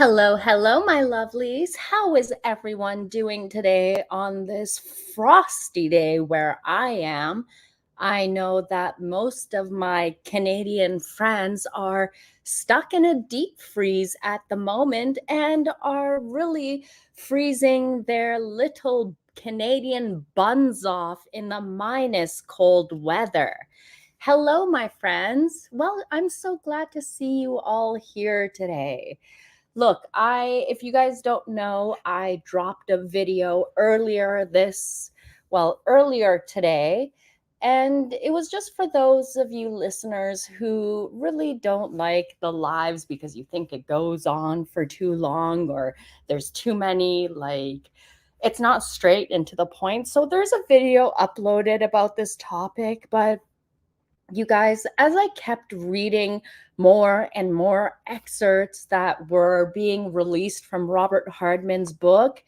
Hello, hello, my lovelies. How is everyone doing today on this frosty day where I am? I know that most of my Canadian friends are stuck in a deep freeze at the moment and are really freezing their little Canadian buns off in the minus cold weather. Hello, my friends. Well, I'm so glad to see you all here today. Look, if you guys don't know, I dropped a video earlier today, and it was just for those of you listeners who really don't like the lives because you think it goes on for too long or there's too many, it's not straight and to the point. So there's a video uploaded about this topic, but you guys, as I kept reading more and more excerpts that were being released from Robert Hardman's book,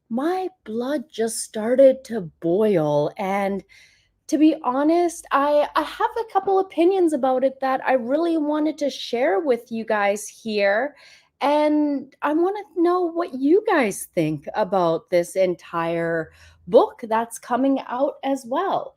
my blood just started to boil. And to be honest, I have a couple opinions about it that I really wanted to share with you guys here. And I want to know what you guys think about this entire book that's coming out as well.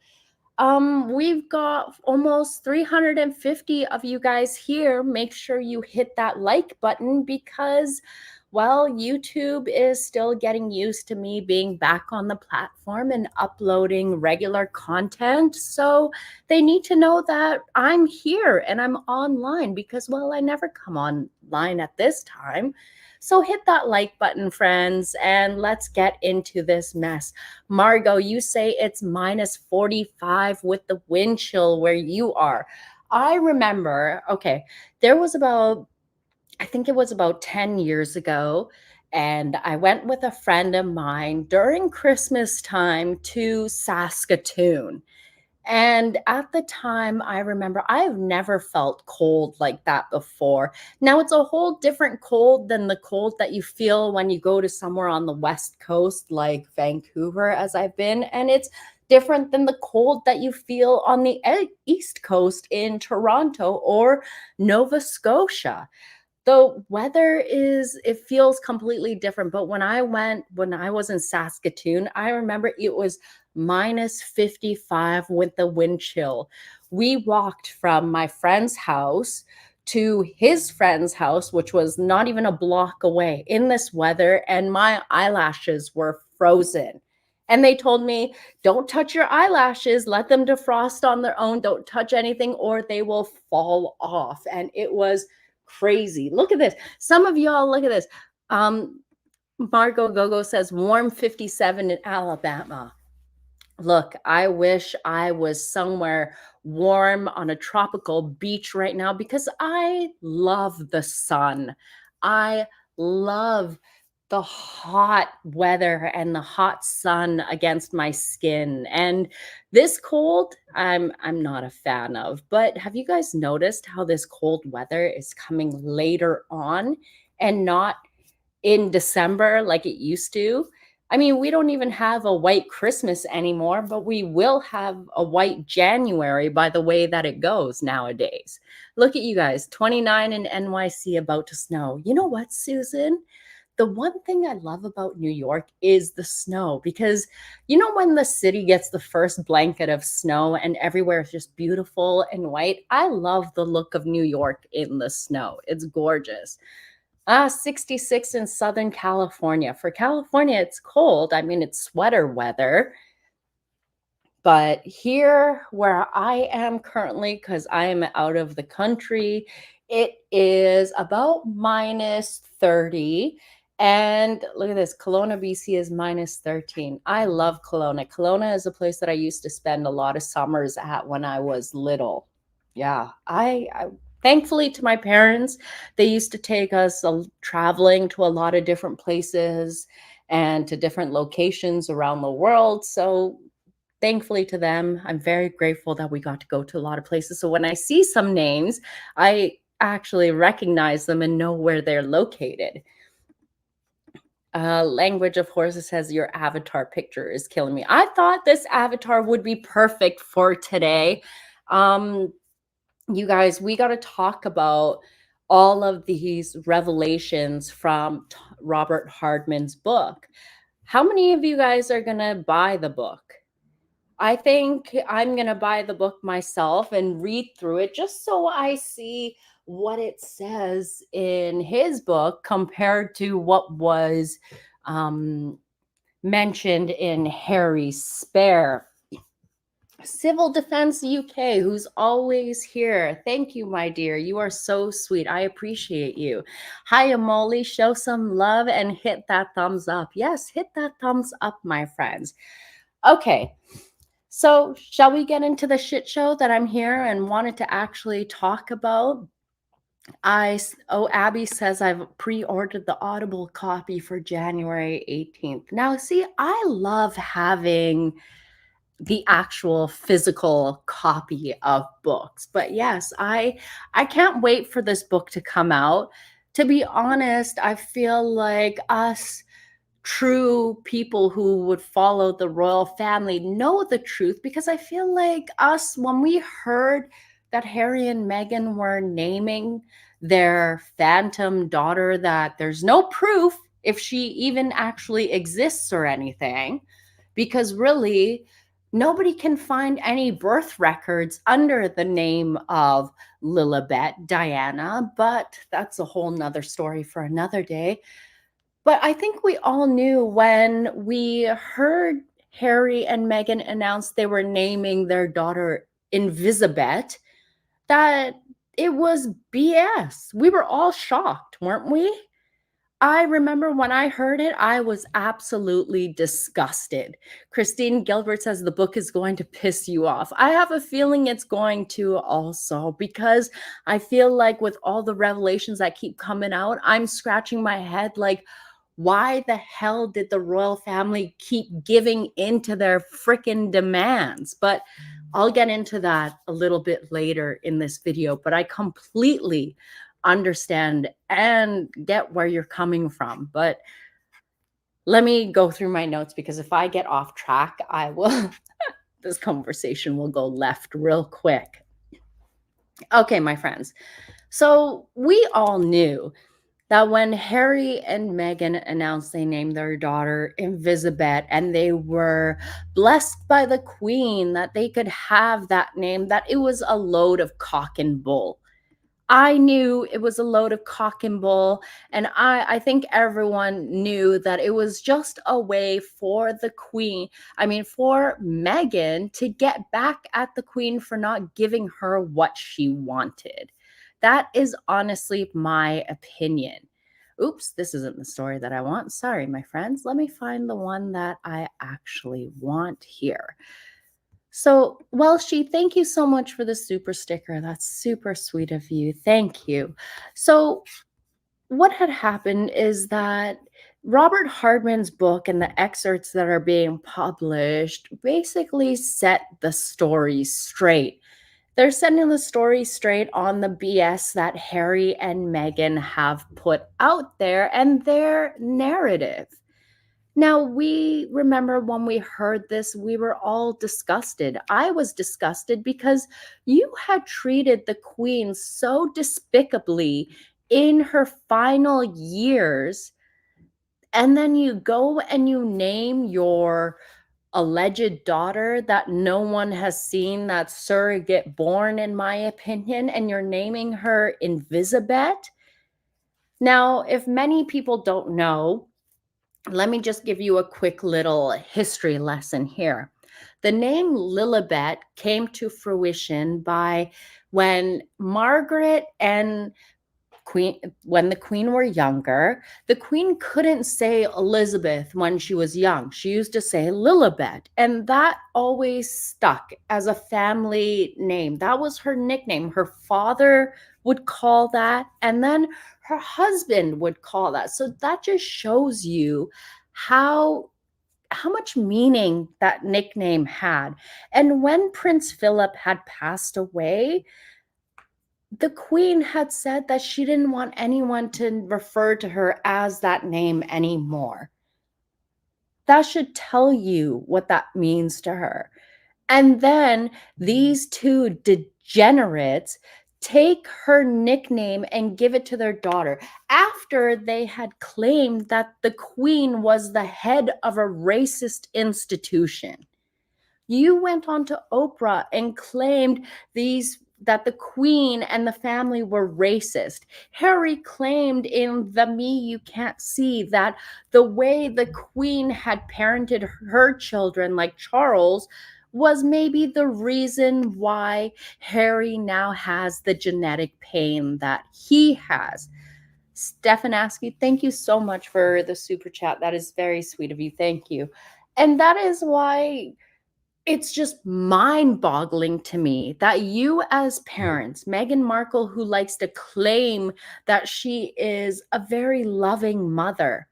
We've got almost 350 of you guys here. Make sure you hit that like button because, well, YouTube is still getting used to me being back on the platform and uploading regular content. So they need to know that I'm here and I'm online because, well, I never come online at this time. So hit that like button, friends, and let's get into this mess. Margot, you say it's minus 45 with the wind chill where you are. I remember, okay, I think it was about 10 years ago, and I went with a friend of mine during Christmas time to Saskatoon. And at the time, I remember I've never felt cold like that before. Now, it's a whole different cold than the cold that you feel when you go to somewhere on the West Coast, like Vancouver, as I've been. And it's different than the cold that you feel on the East Coast in Toronto or Nova Scotia. The weather it feels completely different. But when I was in Saskatoon, I remember it was minus 55 with the wind chill. We walked from my friend's house to his friend's house, which was not even a block away in this weather, and my eyelashes were frozen. And they told me, don't touch your eyelashes, let them defrost on their own, don't touch anything or they will fall off. And it was crazy. Look at this. Some of y'all, look at this. Margot Gogo says warm 57 in Alabama. Look, I wish I was somewhere warm on a tropical beach right now because I love the sun. I love the hot weather and the hot sun against my skin. And this cold, I'm not a fan of. But have you guys noticed how this cold weather is coming later on and not in December like it used to? I mean, we don't even have a white Christmas anymore, but we will have a white January by the way that it goes nowadays. Look at you guys, 29 in NYC, about to snow. You know what, Susan? The one thing I love about New York is the snow because you know when the city gets the first blanket of snow and everywhere is just beautiful and white? I love the look of New York in the snow. It's gorgeous. 66 in Southern California. For California, it's cold. I mean, it's sweater weather. But here where I am currently, because I am out of the country, it is about minus 30. And look at this, Kelowna, BC is minus 13. I love Kelowna. Kelowna is a place that I used to spend a lot of summers at when I was little. Yeah, I thankfully to my parents, they used to take us traveling to a lot of different places and to different locations around the world. So thankfully to them, I'm very grateful that we got to go to a lot of places. So when I see some names, I actually recognize them and know where they're located. Language of Horses says your avatar picture is killing me. I thought this avatar would be perfect for today. You guys, we got to talk about all of these revelations from Robert Hardman's book. How many of you guys are going to buy the book? I think I'm going to buy the book myself and read through it just so I see what it says in his book compared to what was um, mentioned in Harry's Spare. Civil Defense UK, who's always here. Thank you, my dear. You are so sweet. I appreciate you. Hi, Amoli. Show some love and hit that thumbs up. Yes, hit that thumbs up, my friends. Okay, so shall we get into the shit show that I'm here and wanted to actually talk about? Abby says I've pre-ordered the Audible copy for January 18th. Now, see, I love having the actual physical copy of books. But yes, I can't wait for this book to come out. To be honest, I feel like us true people who would follow the royal family know the truth, because I feel like us, when we heard that Harry and Meghan were naming their phantom daughter, that there's no proof if she even actually exists or anything, because really nobody can find any birth records under the name of Lilibet Diana, but that's a whole nother story for another day. But I think we all knew when we heard Harry and Meghan announce they were naming their daughter Invisibet that it was BS. We were all shocked, weren't we? I remember when I heard it, I was absolutely disgusted. Christine Gilbert says the book is going to piss you off. I have a feeling it's going to also, because I feel like with all the revelations that keep coming out, I'm scratching my head like, why the hell did the royal family keep giving into their freaking demands? But I'll get into that a little bit later in this video, but I completely understand and get where you're coming from. But let me go through my notes, because if I get off track, I will, this conversation will go left real quick. Okay, my friends. So we all knew that when Harry and Meghan announced they named their daughter Invisibet and they were blessed by the Queen that they could have that name, that it was a load of cock and bull. I knew it was a load of cock and bull, and I think everyone knew that it was just a way for the Queen, for Meghan to get back at the Queen for not giving her what she wanted. That is honestly my opinion. Oops, this isn't the story that I want. Sorry, my friends. Let me find the one that I actually want here. So, Welshie, thank you so much for the super sticker. That's super sweet of you. Thank you. So, what had happened is that Robert Hardman's book and the excerpts that are being published basically set the story straight. They're setting the story straight on the BS that Harry and Meghan have put out there and their narrative. Now, we remember when we heard this, we were all disgusted. I was disgusted because you had treated the Queen so despicably in her final years, and then you go and you name your alleged daughter that no one has seen, that surrogate born, in my opinion, and you're naming her Invisibet. Now, if many people don't know, let me just give you a quick little history lesson here. The name Lilibet came to fruition by when Margaret and when the Queen were younger, the Queen couldn't say Elizabeth when she was young. She used to say Lilibet, and that always stuck as a family name. That was her nickname. Her father would call that, and then her husband would call that. So that just shows you how much meaning that nickname had. And when Prince Philip had passed away, the Queen had said that she didn't want anyone to refer to her as that name anymore. That should tell you what that means to her. And then these two degenerates take her nickname and give it to their daughter after they had claimed that the queen was the head of a racist institution. You went on to Oprah and claimed these that the queen and the family were racist. Harry claimed in The Me You Can't See that the way the queen had parented her children, like Charles, was maybe the reason why Harry now has the genetic pain that he has. Stephanaski, thank you so much for the super chat. That is very sweet of you. Thank you. And that is why it's just mind-boggling to me that you as parents, Meghan Markle, who likes to claim that she is a very loving mother,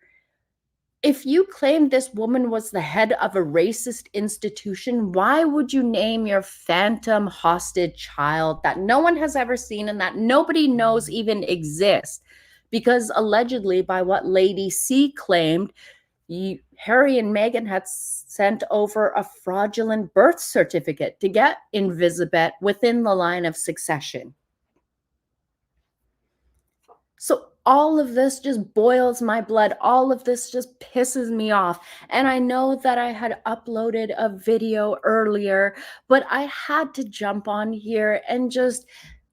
if you claim this woman was the head of a racist institution, why would you name your phantom hostage child that no one has ever seen and that nobody knows even exists? Because allegedly, by what Lady C claimed, Harry and Meghan had sent over a fraudulent birth certificate to get Elizabeth within the line of succession. So all of this just boils my blood. All of this just pisses me off. And I know that I had uploaded a video earlier, but I had to jump on here and just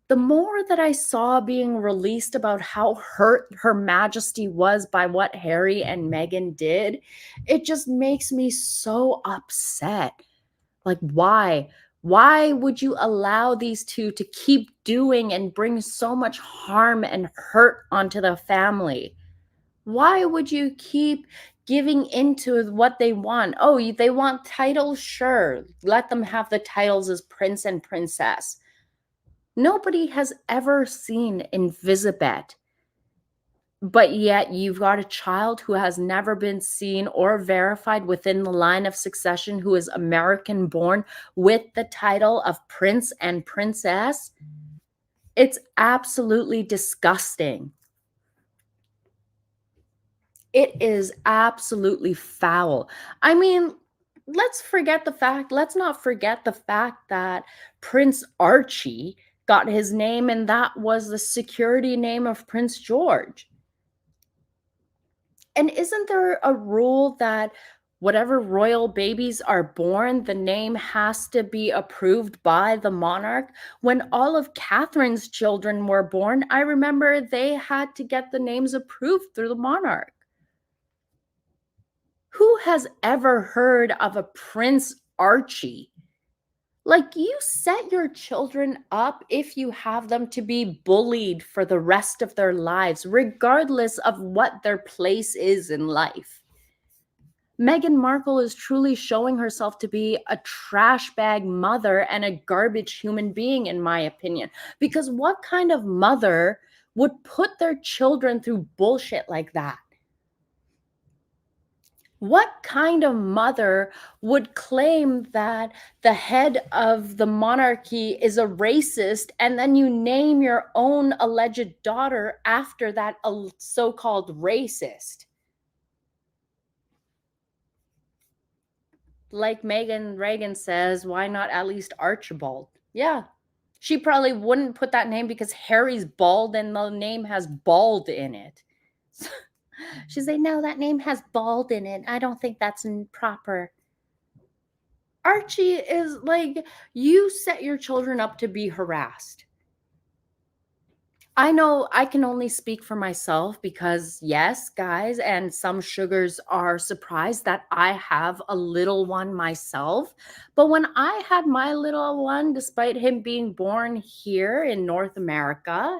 the more that I saw being released about how hurt Her Majesty was by what Harry and Meghan did, it just makes me so upset. Like, why? Why would you allow these two to keep doing and bring so much harm and hurt onto the family? Why would you keep giving into what they want? Oh, they want titles? Sure. Let them have the titles as prince and princess. Nobody has ever seen Elizabeth, but yet you've got a child who has never been seen or verified within the line of succession who is American born with the title of prince and princess. It's absolutely disgusting. It is absolutely foul. I mean, let's not forget the fact that Prince Archie got his name, and that was the security name of Prince George. And isn't there a rule that whatever royal babies are born, the name has to be approved by the monarch? When all of Catherine's children were born, I remember they had to get the names approved through the monarch. Who has ever heard of a Prince Archie? Like, you set your children up, if you have them, to be bullied for the rest of their lives, regardless of what their place is in life. Meghan Markle is truly showing herself to be a trash bag mother and a garbage human being, in my opinion. Because what kind of mother would put their children through bullshit like that? What kind of mother would claim that the head of the monarchy is a racist and then you name your own alleged daughter after that so-called racist? Like Megan Reagan says, why not at least Archibald? Yeah. She probably wouldn't put that name because Harry's bald and the name has bald in it. She'd say, no, that name has bald in it. I don't think that's proper. Archie is like, you set your children up to be harassed. I know I can only speak for myself because, yes, guys, and some sugars are surprised that I have a little one myself. But when I had my little one, despite him being born here in North America,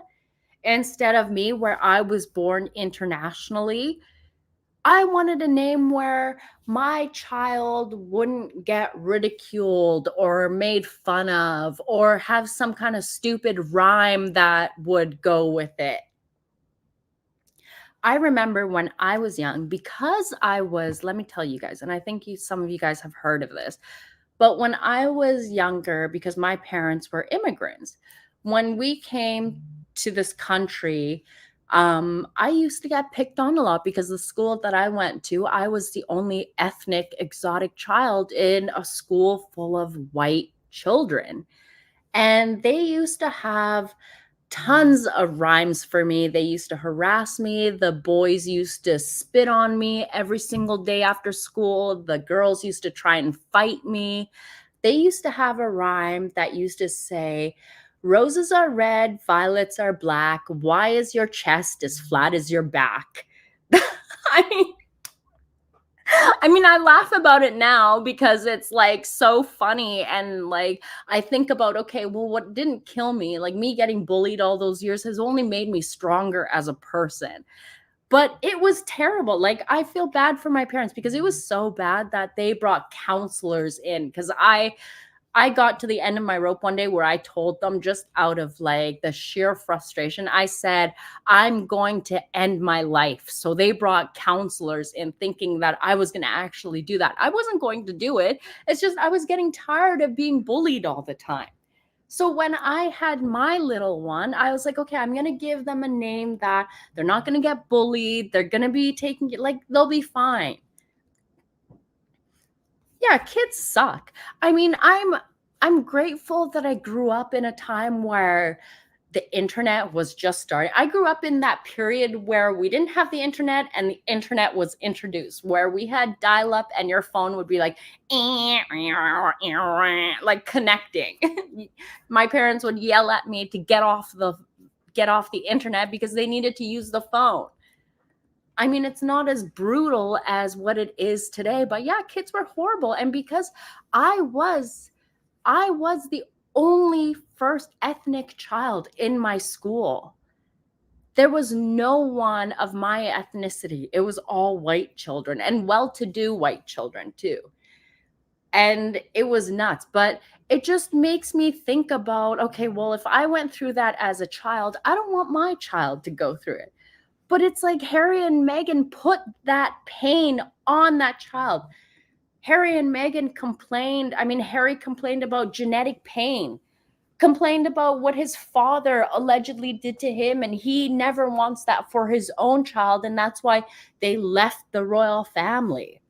instead of me, where I was born internationally, I wanted a name where my child wouldn't get ridiculed or made fun of or have some kind of stupid rhyme that would go with it. I remember when I was young, because let me tell you guys, and I think some of you guys have heard of this, but when I was younger, because my parents were immigrants, when we came to this country, I used to get picked on a lot because the school that I went to, I was the only ethnic exotic child in a school full of white children. And they used to have tons of rhymes for me. They used to harass me. The boys used to spit on me every single day after school. The girls used to try and fight me. They used to have a rhyme that used to say, "Roses are red, violets are black. Why is your chest as flat as your back?" I mean, I laugh about it now because it's like so funny. And like, I think about, okay, well, what didn't kill me, like me getting bullied all those years, has only made me stronger as a person. But it was terrible. Like, I feel bad for my parents because it was so bad that they brought counselors in. Because I got to the end of my rope one day where I told them, just out of like the sheer frustration, I said, "I'm going to end my life." So they brought counselors in thinking that I was going to actually do that. I wasn't going to do it. It's just I was getting tired of being bullied all the time. So when I had my little one, I was like, okay, I'm going to give them a name that they're not going to get bullied. They're going to be taking it, like, they'll be fine. Yeah, kids suck. I'm grateful that I grew up in a time where the internet was just starting. I grew up in that period where we didn't have the internet and the internet was introduced, where we had dial up and your phone would be like, like connecting. My parents would yell at me to get off the internet because they needed to use the phone. It's not as brutal as what it is today, but yeah, kids were horrible. And because I was I was the only first ethnic child in my school. There was no one of my ethnicity. It was all white children, and well-to-do white children too. And it was nuts, but it just makes me think about, okay, well, if I went through that as a child, I don't want my child to go through it. But it's like Harry and Meghan put that pain on that child. Harry and Meghan complained. Harry complained about genetic pain, complained about what his father allegedly did to him, and he never wants that for his own child, and that's why they left the royal family.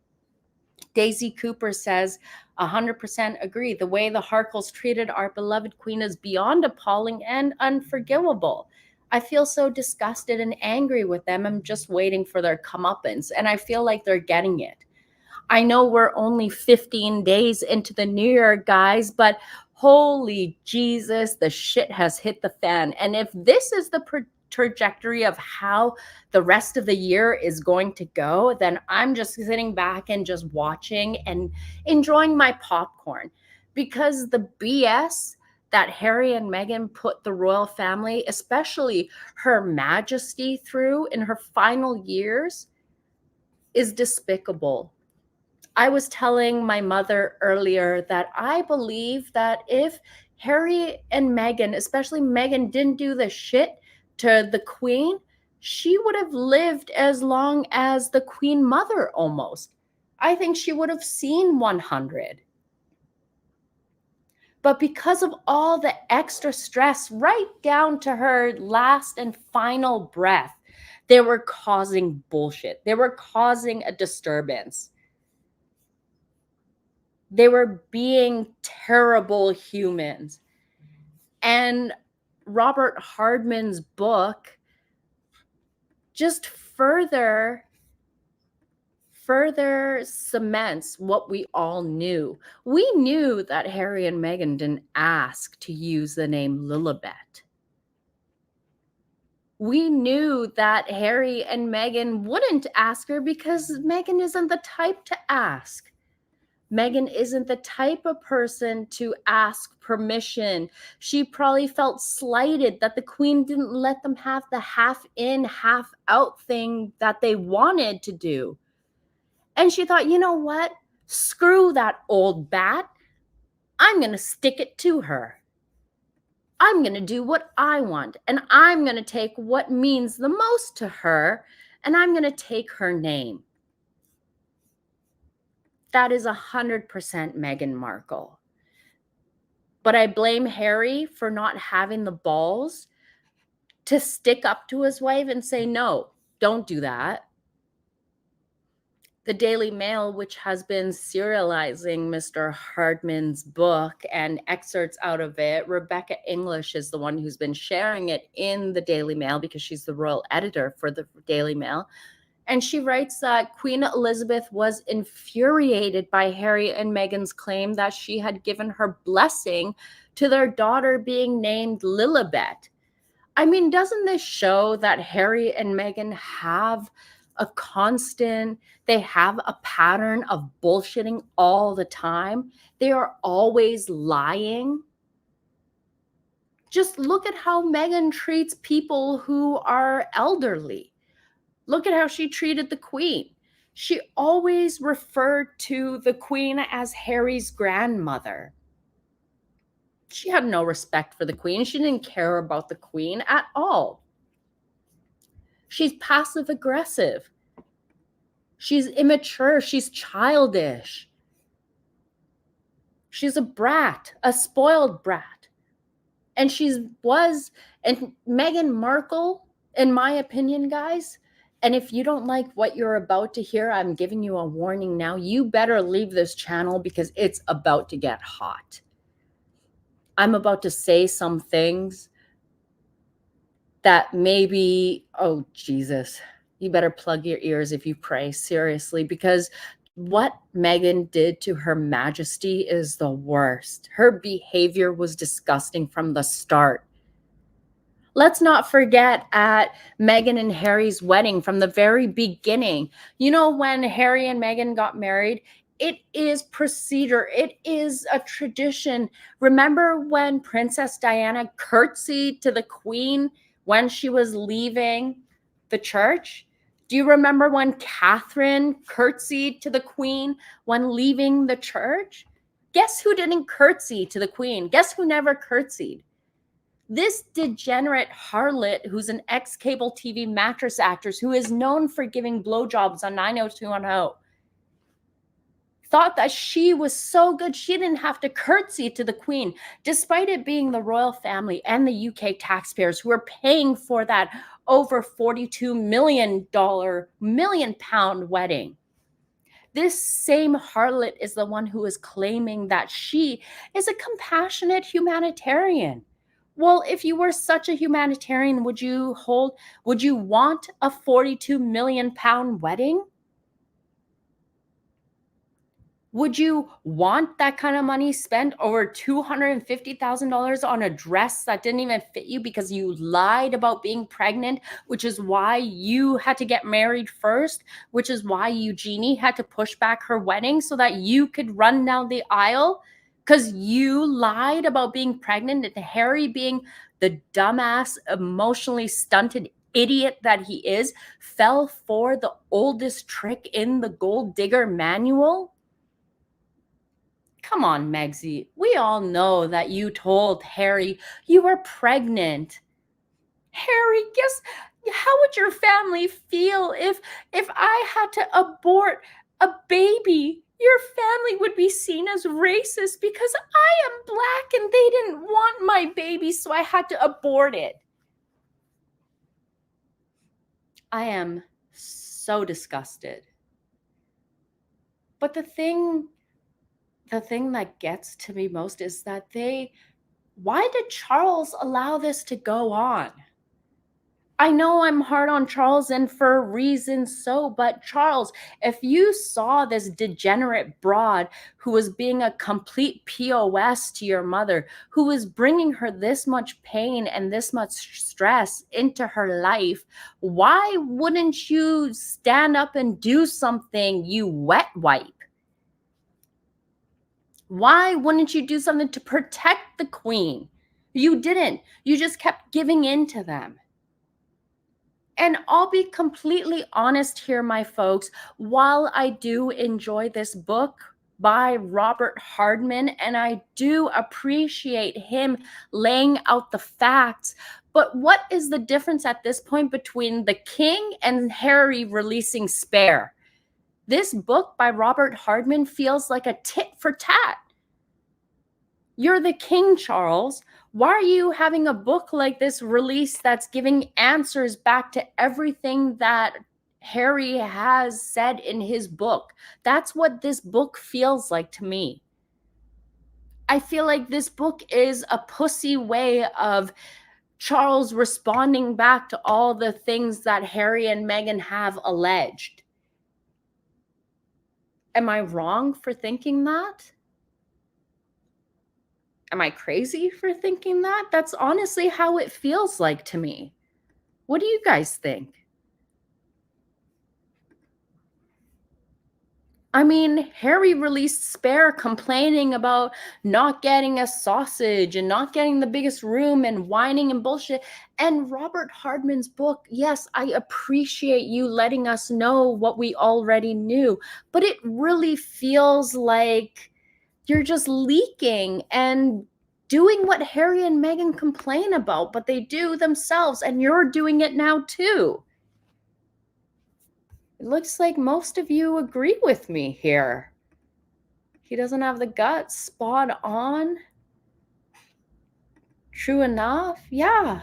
Daisy Cooper says, 100% agree. The way the Harkles treated our beloved queen is beyond appalling and unforgivable. I feel so disgusted and angry with them. I'm just waiting for their comeuppance, and I feel like they're getting it. I know we're only 15 days into the new year, guys, but holy Jesus, the shit has hit the fan. And if this is the trajectory of how the rest of the year is going to go, then I'm just sitting back and just watching and enjoying my popcorn, because the BS that Harry and Meghan put the royal family, especially Her Majesty, through in her final years is despicable. I was telling my mother earlier that I believe that if Harry and Meghan, especially Meghan, didn't do the shit to the queen, she would have lived as long as the queen mother almost. I think she would have seen 100. But because of all the extra stress, right down to her last and final breath, they were causing bullshit. They were causing a disturbance. They were being terrible humans. And Robert Hardman's book just further cements what we all knew. We knew that Harry and Meghan didn't ask to use the name Lilibet. We knew that Harry and Meghan wouldn't ask her because Meghan isn't the type to ask. Meghan isn't the type of person to ask permission. She probably felt slighted that the queen didn't let them have the half in, half out thing that they wanted to do. And she thought, you know what? Screw that old bat. I'm going to stick it to her. I'm going to do what I want. And I'm going to take what means the most to her. And I'm going to take her name. That is 100% Meghan Markle. But I blame Harry for not having the balls to stick up to his wife and say, no, don't do that. The Daily Mail, which has been serializing Mr. Hardman's book and excerpts out of it, Rebecca English is the one who's been sharing it in the Daily Mail because she's the royal editor for the Daily Mail. And she writes that Queen Elizabeth was infuriated by Harry and Meghan's claim that she had given her blessing to their daughter being named Lilibet. I mean, doesn't this show that Harry and Meghan have they have a pattern of bullshitting all the time? They are always lying. Just look at how Meghan treats people who are elderly. Look at how she treated the Queen. She always referred to the Queen as Harry's grandmother. She had no respect for the Queen. She didn't care about the Queen at all. She's passive aggressive. She's immature. She's childish. She's a brat, a spoiled brat. And and Meghan Markle, in my opinion, guys, and if you don't like what you're about to hear, I'm giving you a warning now. You better leave this channel because it's about to get hot. I'm about to say some things that maybe, oh, Jesus, you better plug your ears if you pray, seriously, because what Meghan did to Her Majesty is the worst. Her behavior was disgusting from the start. Let's not forget at Meghan and Harry's wedding from the very beginning. You know, when Harry and Meghan got married, it is procedure. It is a tradition. Remember when Princess Diana curtsied to the Queen when she was leaving the church? Do you remember when Catherine curtsied to the Queen when leaving the church? Guess who didn't curtsy to the Queen? Guess who never curtsied? This degenerate harlot, who's an ex-cable TV mattress actress, who is known for giving blowjobs on 90210, thought that she was so good she didn't have to curtsy to the Queen, despite it being the royal family and the UK taxpayers who are paying for that over $42 million pound wedding. This same harlot is the one who is claiming that she is a compassionate humanitarian. Well, if you were such a humanitarian, would you want a 42 million pound wedding? Would you want that kind of money spent, over $250,000 on a dress that didn't even fit you because you lied about being pregnant, which is why you had to get married first, which is why Eugenie had to push back her wedding so that you could run down the aisle? Because you lied about being pregnant, and Harry, being the dumbass, emotionally stunted idiot that he is, fell for the oldest trick in the gold digger manual? Come on, Megsy. We all know that you told Harry you were pregnant. Harry, guess how would your family feel if I had to abort a baby? Your family would be seen as racist because I am black and they didn't want my baby, so I had to abort it. I am so disgusted. But the thing that gets to me most is that why did Charles allow this to go on? I know I'm hard on Charles, and for reasons so, but Charles, if you saw this degenerate broad who was being a complete POS to your mother, who was bringing her this much pain and this much stress into her life, why wouldn't you stand up and do something, you wet wipe? Why wouldn't you do something to protect the Queen? You didn't. You just kept giving in to them. And I'll be completely honest here, my folks, while I do enjoy this book by Robert Hardman, and I do appreciate him laying out the facts, but what is the difference at this point between the King and Harry releasing Spare? This book by Robert Hardman feels like a tit for tat. You're the King, Charles. Why are you having a book like this released that's giving answers back to everything that Harry has said in his book. That's what this book feels like to me. I feel like this book is a pussy way of Charles responding back to all the things that Harry and Meghan have alleged. Am I wrong for thinking that? Am I crazy for thinking that? That's honestly how it feels like to me. What do you guys think? I mean, Harry released Spare complaining about not getting a sausage and not getting the biggest room and whining and bullshit. And Robert Hardman's book, yes, I appreciate you letting us know what we already knew, but it really feels like you're just leaking and doing what Harry and Meghan complain about, but they do themselves, and you're doing it now too. It looks like most of you agree with me here. He doesn't have the guts. Spot on. True enough. Yeah.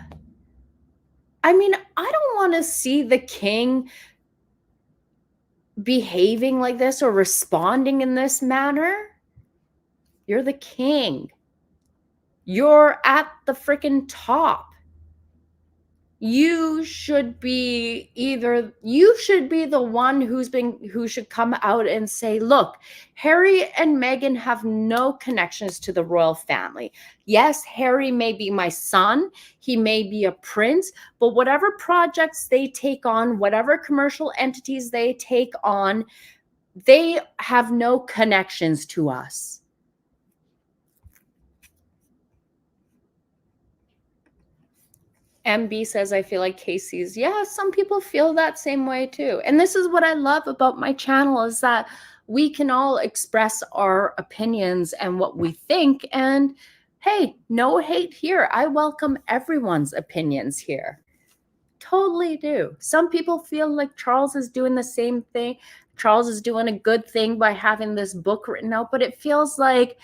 I mean, I don't want to see the king behaving like this or responding in this manner. You're the king. You're at the freaking top. You should be the one who should come out and say, look, Harry and Meghan have no connections to the royal family. Yes, Harry may be my son, he may be a prince, but whatever projects they take on, whatever commercial entities they take on, they have no connections to us. MB says, I feel like Casey's. Yeah, some people feel that same way too. And this is what I love about my channel, is that we can all express our opinions and what we think. And hey, no hate here. I welcome everyone's opinions here. Totally do. Some people feel like Charles is doing the same thing. Charles is doing a good thing by having this book written out, but it feels like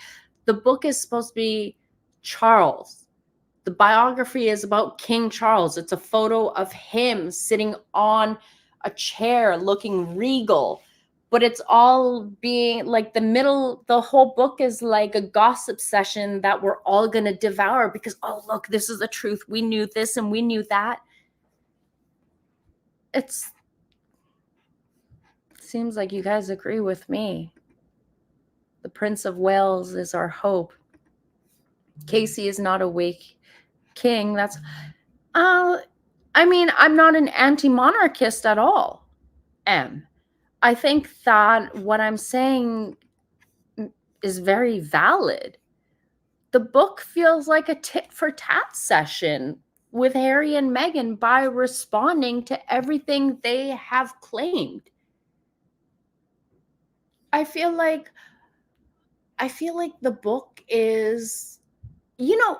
the book is supposed to be Charles. The biography is about King Charles. It's a photo of him sitting on a chair looking regal. But it's all being like the whole book is like a gossip session that we're all going to devour because, oh, look, this is the truth. We knew this and we knew that. It seems like you guys agree with me. The Prince of Wales is our hope. Casey is not awake. King, that's I mean, I'm not an anti-monarchist at all. I think that what I'm saying is very valid. The book feels like a tit for tat session with Harry and Meghan by responding to everything they have claimed. I feel like the book is,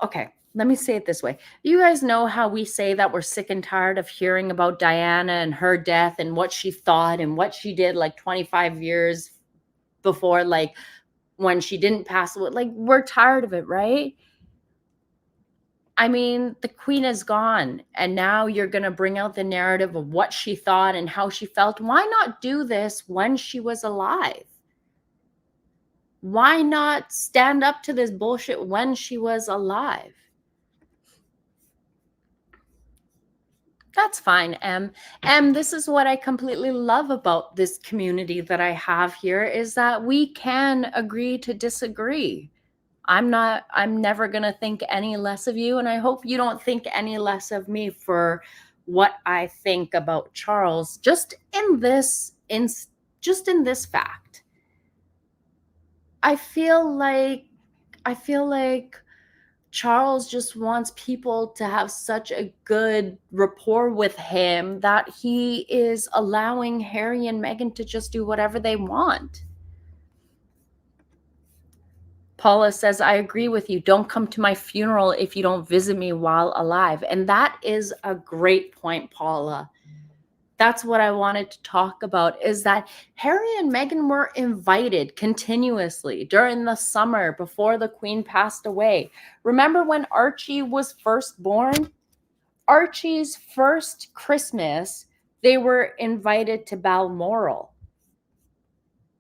okay, let me say it this way. You guys know how we say that we're sick and tired of hearing about Diana and her death and what she thought and what she did like 25 years before, like when she didn't pass away. Like, we're tired of it, right? I mean, the queen is gone, and now you're going to bring out the narrative of what she thought and how she felt. Why not do this when she was alive? Why not stand up to this bullshit when she was alive? That's fine, Em. This is what I completely love about this community that I have here, is that we can agree to disagree. I'm never going to think any less of you, and I hope you don't think any less of me for what I think about Charles, just in this fact. I feel like Charles just wants people to have such a good rapport with him that he is allowing Harry and Meghan to just do whatever they want. Paula says, I agree with you. Don't come to my funeral if you don't visit me while alive. And that is a great point, Paula. That's what I wanted to talk about, is that Harry and Meghan were invited continuously during the summer before the Queen passed away. Remember when Archie was first born? Archie's first Christmas, They were invited to Balmoral,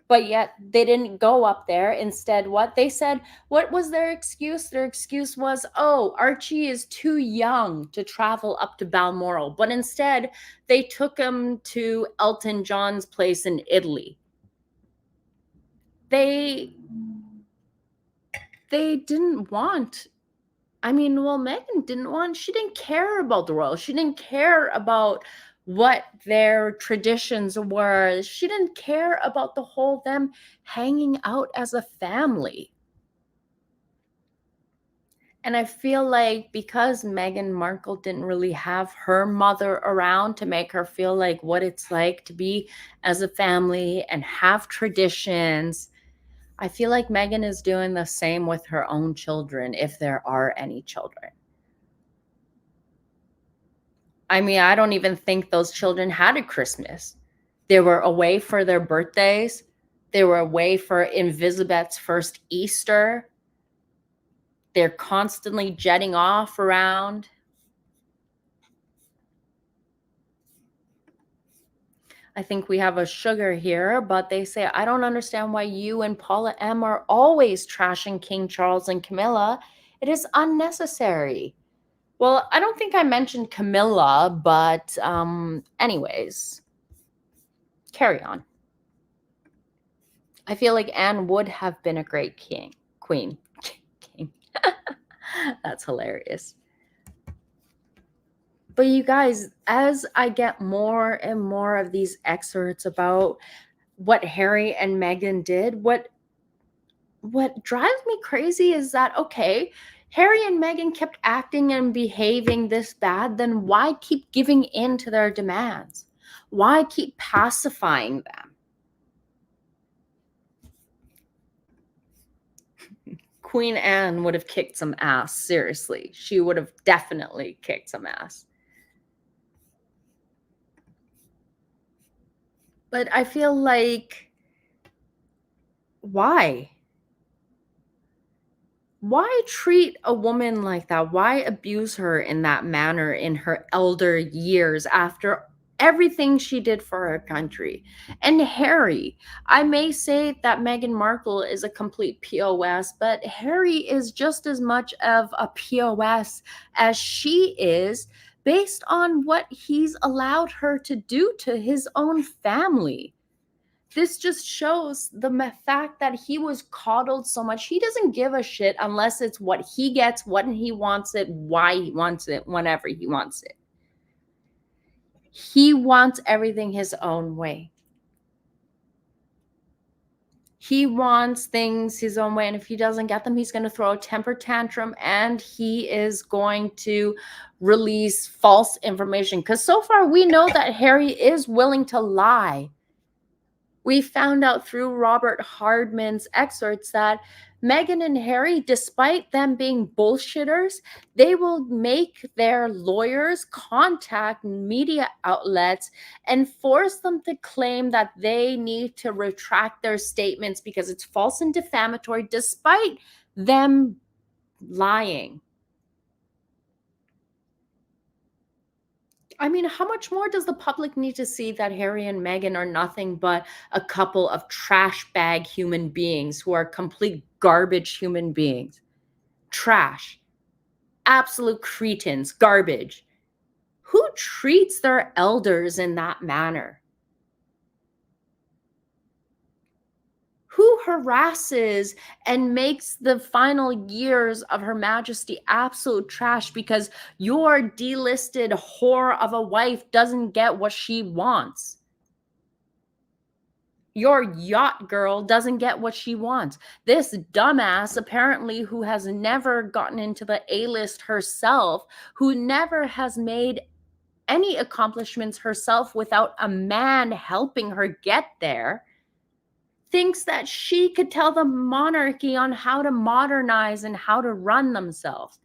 but yet they didn't go up there. Instead, what they said, what was their excuse? Their excuse was, oh, Archie is too young to travel up to Balmoral. But instead, they took him to Elton John's place in Italy. They didn't want, I mean, well, Meghan didn't want, she didn't care about the royals. She didn't care about what their traditions were. She didn't care about the whole them hanging out as a family. And I feel like because Meghan Markle didn't really have her mother around to make her feel like what it's like to be as a family and have traditions, I feel like Meghan is doing the same with her own children, if there are any children. I mean, I don't even think those children had a Christmas. They were away for their birthdays. They were away for Elizabeth's first Easter. They're constantly jetting off around. I think we have a sugar here, but they say, I don't understand why you and Paula M are always trashing King Charles and Camilla. It is unnecessary. Well, I don't think I mentioned Camilla, but anyways, carry on. I feel like Anne would have been a great queen. King. That's hilarious. But you guys, as I get more and more of these excerpts about what Harry and Meghan did, what drives me crazy is that, okay, Harry and Meghan kept acting and behaving this bad, then why keep giving in to their demands? Why keep pacifying them? Queen Anne would have kicked some ass, seriously. She would have definitely kicked some ass. But I feel like, why? Why treat a woman like that? Why abuse her in that manner in her elder years after everything she did for her country? And Harry, I may say that Meghan Markle is a complete POS, but Harry is just as much of a POS as she is, based on what he's allowed her to do to his own family. This just shows the fact that he was coddled so much. He doesn't give a shit unless it's what he gets, when he wants it, why he wants it, whenever he wants it. He wants everything his own way. He wants things his own way. And if he doesn't get them, he's going to throw a temper tantrum and he is going to release false information. Because so far we know that Harry is willing to lie. We found out through Robert Hardman's excerpts that Meghan and Harry, despite them being bullshitters, they will make their lawyers contact media outlets and force them to claim that they need to retract their statements because it's false and defamatory, despite them lying. I mean, how much more does the public need to see that Harry and Meghan are nothing but a couple of trash bag human beings who are complete garbage human beings? Trash. Absolute cretins. Garbage. Who treats their elders in that manner? Who harasses and makes the final years of Her Majesty absolute trash because your delisted whore of a wife doesn't get what she wants? Your yacht girl doesn't get what she wants. This dumbass, apparently, who has never gotten into the A-list herself, who never has made any accomplishments herself without a man helping her get there, thinks that she could tell the monarchy on how to modernize and how to run themselves.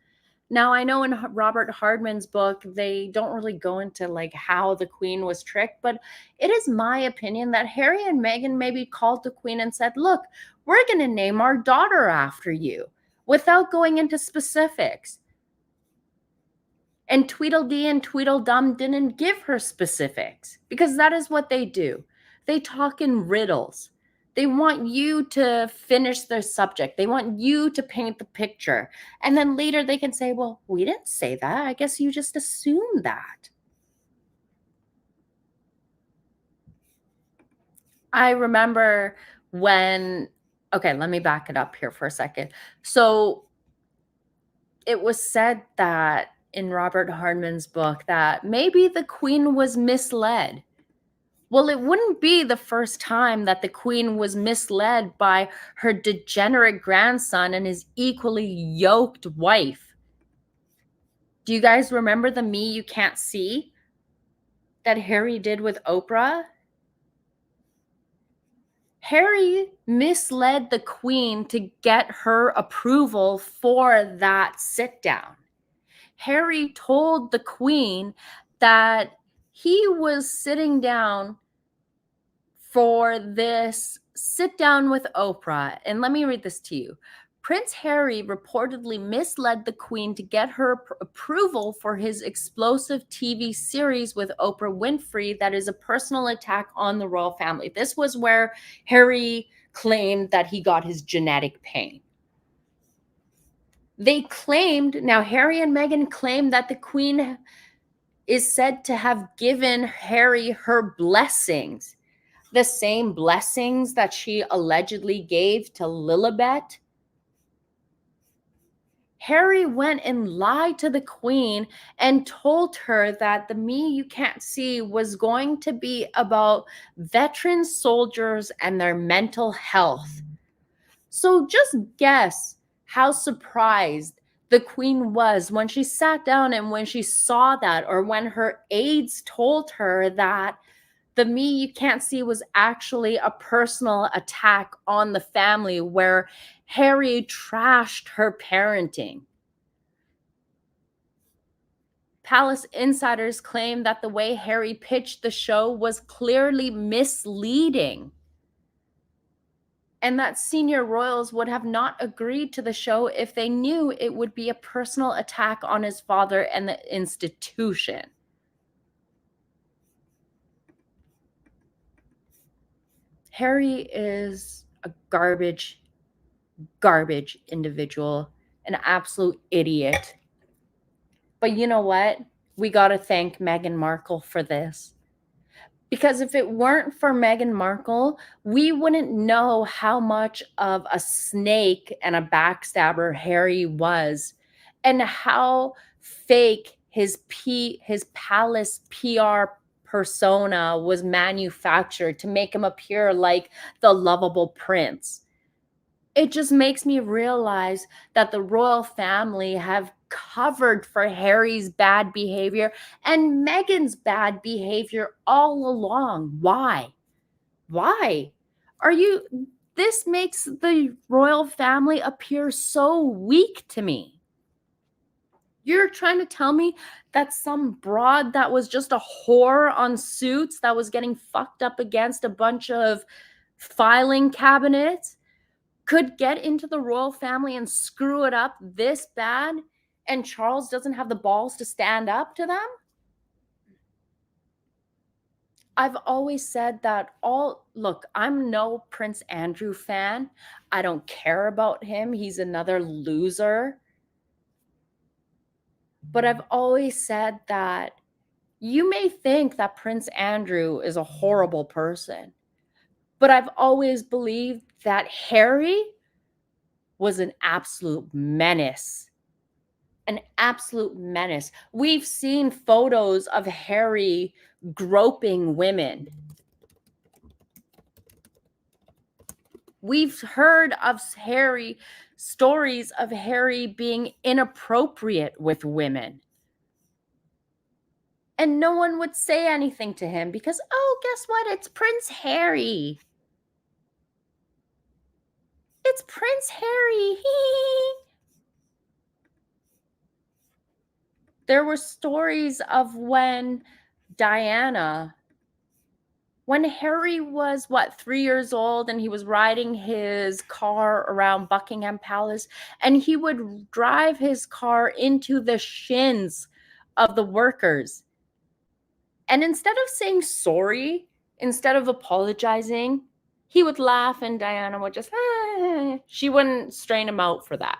Now, I know in Robert Hardman's book, they don't really go into like how the queen was tricked, but it is my opinion that Harry and Meghan maybe called the queen and said, look, we're going to name our daughter after you, without going into specifics. And Tweedledee and Tweedledum didn't give her specifics because that is what they do. They talk in riddles. They want you to finish their subject. They want you to paint the picture. And then later they can say, well, we didn't say that. I guess you just assumed that. I remember when, okay, let me back it up here for a second. So it was said that in Robert Hardman's book that maybe the Queen was misled. Well, it wouldn't be the first time that the Queen was misled by her degenerate grandson and his equally yoked wife. Do you guys remember the Me You Can't See that Harry did with Oprah? Harry misled the Queen to get her approval for that sit down. Harry told the Queen that he was sitting down for this sit down with Oprah. And let me read this to you. Prince Harry reportedly misled the Queen to get her approval for his explosive TV series with Oprah Winfrey that is a personal attack on the royal family. This was where Harry claimed that he got his genetic pain. They claimed, now Harry and Meghan claimed that the Queen is said to have given Harry her blessings, the same blessings that she allegedly gave to Lilibet. Harry went and lied to the Queen and told her that the Me You Can't See was going to be about veteran soldiers and their mental health. So just guess how surprised the Queen was when she sat down and when she saw that, or when her aides told her that the Me You Can't See was actually a personal attack on the family where Harry trashed her parenting. Palace insiders claim that the way Harry pitched the show was clearly misleading, and that senior royals would have not agreed to the show if they knew it would be a personal attack on his father and the institution. Harry is a garbage individual, an absolute idiot. But you know what? We got to thank Meghan Markle for this. Because if it weren't for Meghan Markle, we wouldn't know how much of a snake and a backstabber Harry was, and how fake his palace PR persona was manufactured to make him appear like the lovable prince. It just makes me realize that the royal family have covered for Harry's bad behavior and Meghan's bad behavior all along. Why? Why? This makes the royal family appear so weak to me. You're trying to tell me that some broad that was just a whore on Suits that was getting fucked up against a bunch of filing cabinets could get into the royal family and screw it up this bad, and Charles doesn't have the balls to stand up to them? I've always said that look, I'm no Prince Andrew fan. I don't care about him. He's another loser. But I've always said that you may think that Prince Andrew is a horrible person, but I've always believed that Harry was an absolute menace. An absolute menace. We've seen photos of Harry groping women. We've heard of stories of Harry being inappropriate with women. And no one would say anything to him because, oh, guess what? It's Prince Harry. It's Prince Harry. There were stories of when Harry was, 3 years old, and he was riding his car around Buckingham Palace, and he would drive his car into the shins of the workers. And instead of saying sorry, instead of apologizing, he would laugh and Diana would just, she wouldn't strain him out for that.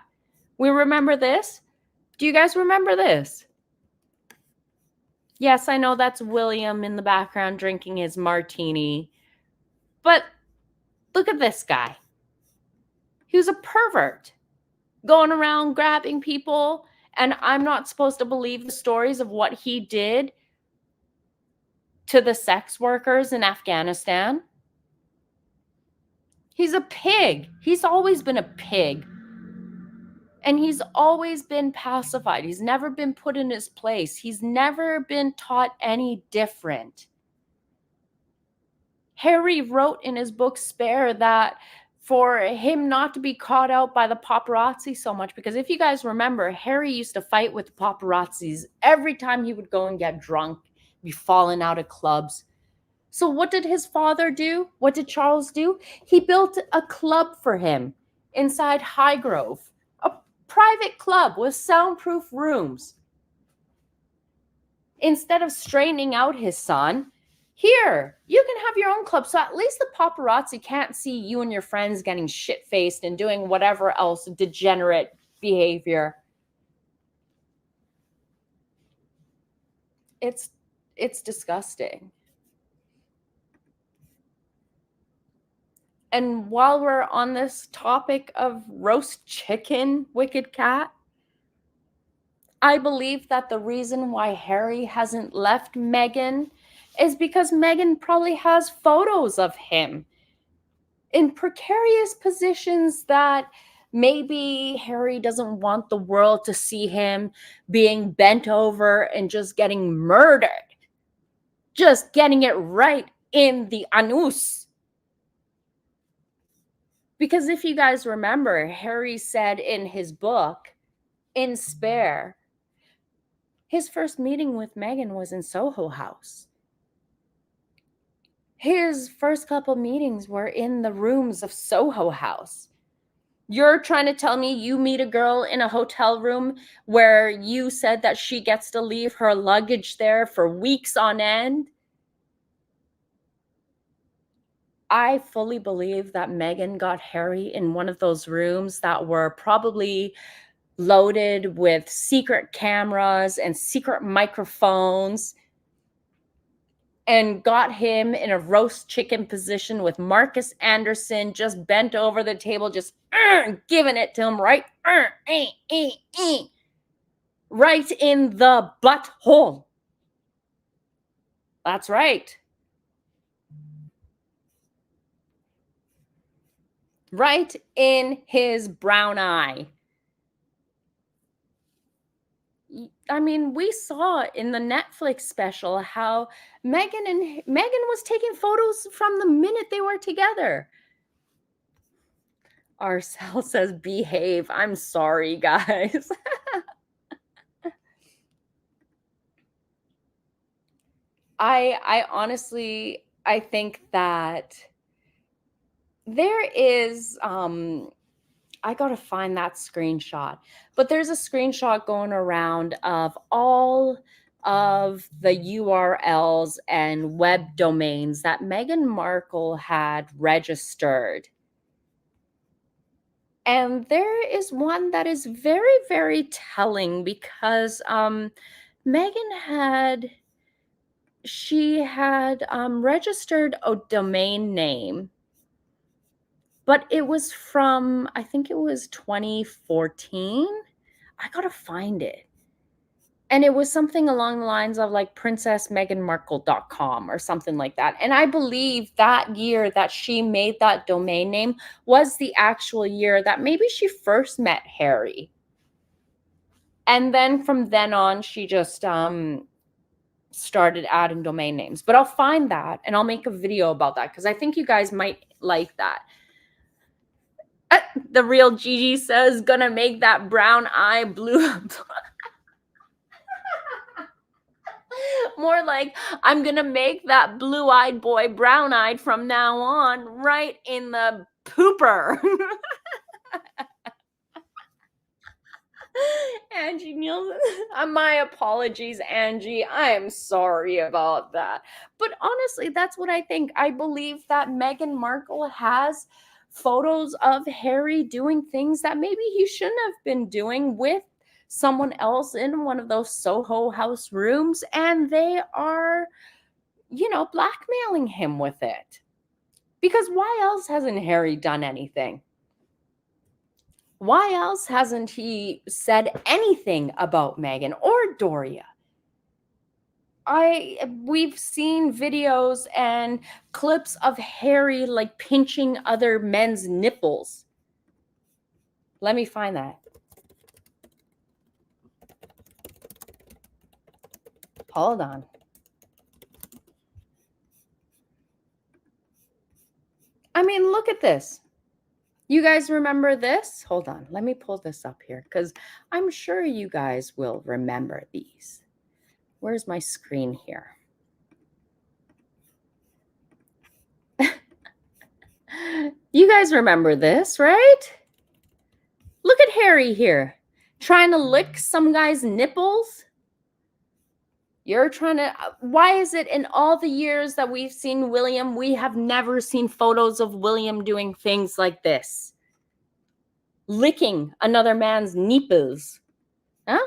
We remember this? Do you guys remember this? Yes, I know that's William in the background drinking his martini. But look at this guy. He was a pervert, going around grabbing people. And I'm not supposed to believe the stories of what he did to the sex workers in Afghanistan. He's a pig. He's always been a pig. And he's always been pacified. He's never been put in his place. He's never been taught any different. Harry wrote in his book Spare that for him not to be caught out by the paparazzi so much, because if you guys remember, Harry used to fight with the paparazzis every time he would go and get drunk, be falling out of clubs. So what did his father do? What did Charles do? He built a club for him inside Highgrove, a private club with soundproof rooms. Instead of straining out his son, here, you can have your own club. So at least the paparazzi can't see you and your friends getting shit-faced and doing whatever else degenerate behavior. It's disgusting. And while we're on this topic of roast chicken, wicked cat, I believe that the reason why Harry hasn't left Meghan is because Meghan probably has photos of him in precarious positions that maybe Harry doesn't want the world to see him being bent over and just getting murdered. Just getting it right in the anus. Because if you guys remember, Harry said in his book, in Spare, his first meeting with Meghan was in Soho House. His first couple meetings were in the rooms of Soho House. You're trying to tell me you meet a girl in a hotel room where you said that she gets to leave her luggage there for weeks on end? I fully believe that Meghan got Harry in one of those rooms that were probably loaded with secret cameras and secret microphones, and got him in a roast chicken position with Marcus Anderson just bent over the table, just giving it to him right, right in the butthole. That's right. Right in his brown eye. I mean, we saw in the Netflix special how Meghan was taking photos from the minute they were together. Arcel says, behave. I'm sorry, guys. I honestly, I think that there is, I gotta find that screenshot, but there's a screenshot going around of all of the URLs and web domains that Meghan Markle had registered. And there is one that is very, very telling because Meghan had registered a domain name, but it was from, I think it was 2014. I gotta find it. And it was something along the lines of like princessmeghanmarkle.com or something like that. And I believe that year that she made that domain name was the actual year that maybe she first met Harry. And then from then on, she just started adding domain names. But I'll find that and I'll make a video about that because I think you guys might like that. The real Gigi says, gonna make that brown eye blue. More like, I'm gonna make that blue-eyed boy brown-eyed from now on, right in the pooper. Angie Nielsen. My apologies, Angie. I am sorry about that. But honestly, that's what I think. I believe that Meghan Markle has photos of Harry doing things that maybe he shouldn't have been doing with someone else in one of those Soho House rooms, and they are, blackmailing him with it. Because why else hasn't Harry done anything? Why else hasn't he said anything about Meghan or Doria? We've seen videos and clips of Harry like pinching other men's nipples. Let me find that. Hold on. I mean, look at this. You guys remember this? Hold on. Let me pull this up here because I'm sure you guys will remember these. Where's my screen here? You guys remember this, right? Look at Harry here, trying to lick some guy's nipples. You're trying to, why is it in all the years that we've seen William, we have never seen photos of William doing things like this? Licking another man's nipples. Huh?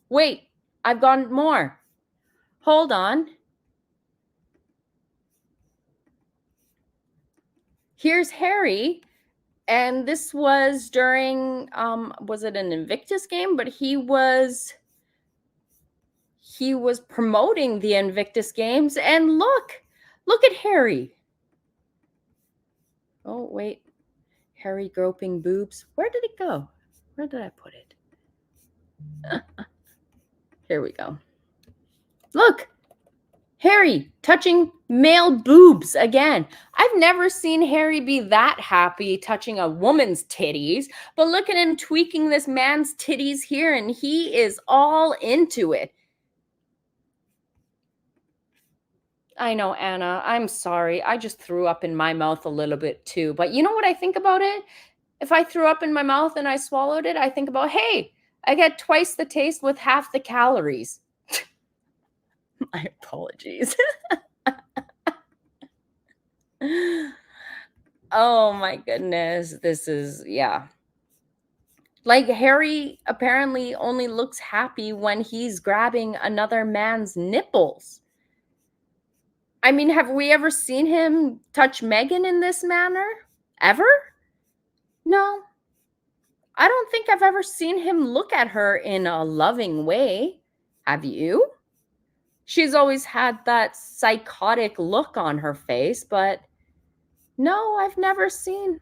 Wait, I've got more. Hold on. Here's Harry. And this was during, was it an Invictus game? But he was promoting the Invictus Games. And look at Harry. Oh, wait. Harry groping boobs. Where did it go? Where did I put it? Here we go. Look. Harry touching male boobs again. I've never seen Harry be that happy touching a woman's titties, but look at him tweaking this man's titties here, and he is all into it. I know, Anna, I'm sorry. I just threw up in my mouth a little bit too, but you know what I think about it? If I threw up in my mouth and I swallowed it, I think about, hey, I get twice the taste with half the calories. My apologies. Oh my goodness. This is, yeah. Like Harry apparently only looks happy when he's grabbing another man's nipples. I mean, have we ever seen him touch Meghan in this manner? Ever? No. I don't think I've ever seen him look at her in a loving way. Have you? She's always had that psychotic look on her face, but no, I've never seen,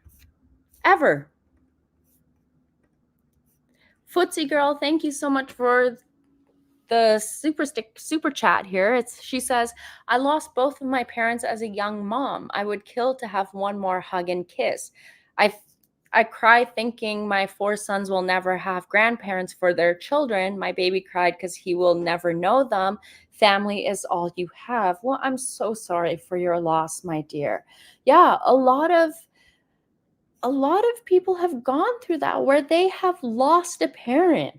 ever. Footsie Girl, thank you so much for the super chat here. She says, I lost both of my parents as a young mom. I would kill to have one more hug and kiss. I cry thinking my 4 sons will never have grandparents for their children. My baby cried because he will never know them. Family is all you have. Well, I'm so sorry for your loss, my dear. Yeah, a lot of people have gone through that where they have lost a parent.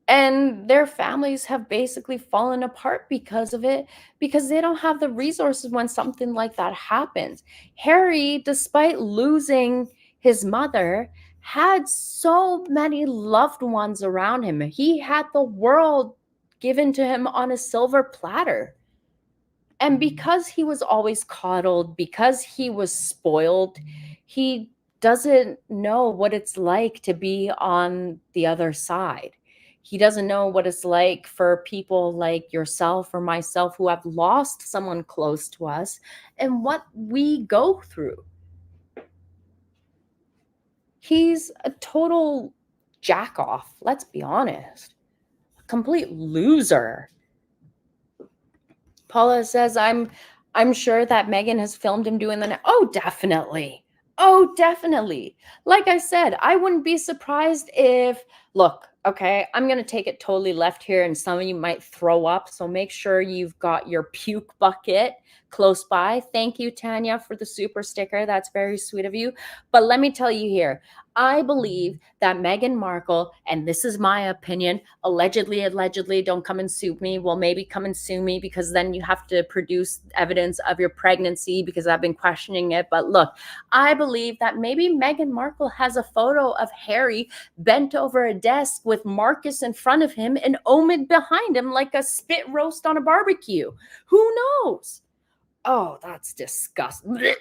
And their families have basically fallen apart because of it, because they don't have the resources when something like that happens. Harry, despite losing his mother, had so many loved ones around him. He had the world given to him on a silver platter. And because he was always coddled, because he was spoiled, he doesn't know what it's like to be on the other side. He doesn't know what it's like for people like yourself or myself who have lost someone close to us and what we go through. He's a total jack-off, let's be honest. A complete loser. Paula says, I'm sure that Meghan has filmed him doing the... Oh, definitely. Oh, definitely. Like I said, I wouldn't be surprised if... Look, okay, I'm going to take it totally left here, and some of you might throw up, so make sure you've got your puke bucket close by. Thank you, Tanya, for the super sticker. That's very sweet of you. But let me tell you here, I believe that Meghan Markle, and this is my opinion, allegedly, don't come and sue me. Well, maybe come and sue me, because then you have to produce evidence of your pregnancy, because I've been questioning it. But look, I believe that maybe Meghan Markle has a photo of Harry bent over a desk with Marcus in front of him and Omid behind him like a spit roast on a barbecue. Who knows? Oh, that's disgusting.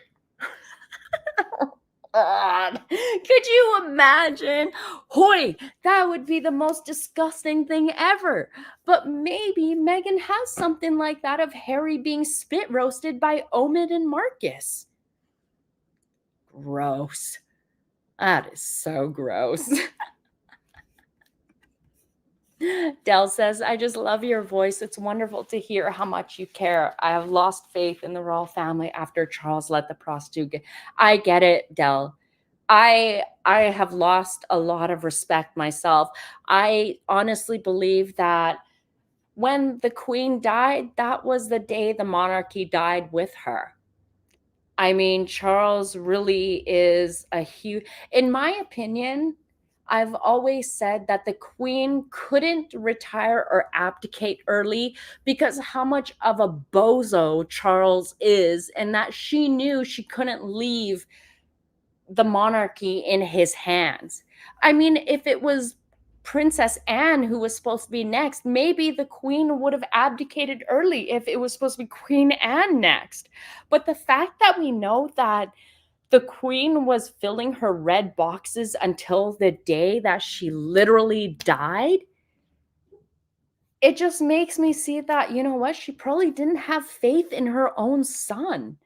God. Could you imagine? Hoy, that would be the most disgusting thing ever. But maybe Meghan has something like that of Harry being spit roasted by Omid and Marcus. Gross. That is so gross. Dell says, I just love your voice. It's wonderful to hear how much you care. I have lost faith in the royal family after Charles let the prostitute get. I get it, Dell. I have lost a lot of respect myself. I honestly believe that when the queen died, that was the day the monarchy died with her. I mean, Charles really is a huge, in my opinion, I've always said that the queen couldn't retire or abdicate early because how much of a bozo Charles is, and that she knew she couldn't leave the monarchy in his hands. I mean, if it was Princess Anne who was supposed to be next, maybe the queen would have abdicated early if it was supposed to be Queen Anne next. But the fact that we know that the queen was filling her red boxes until the day that she literally died, it just makes me see that, you know what, she probably didn't have faith in her own son.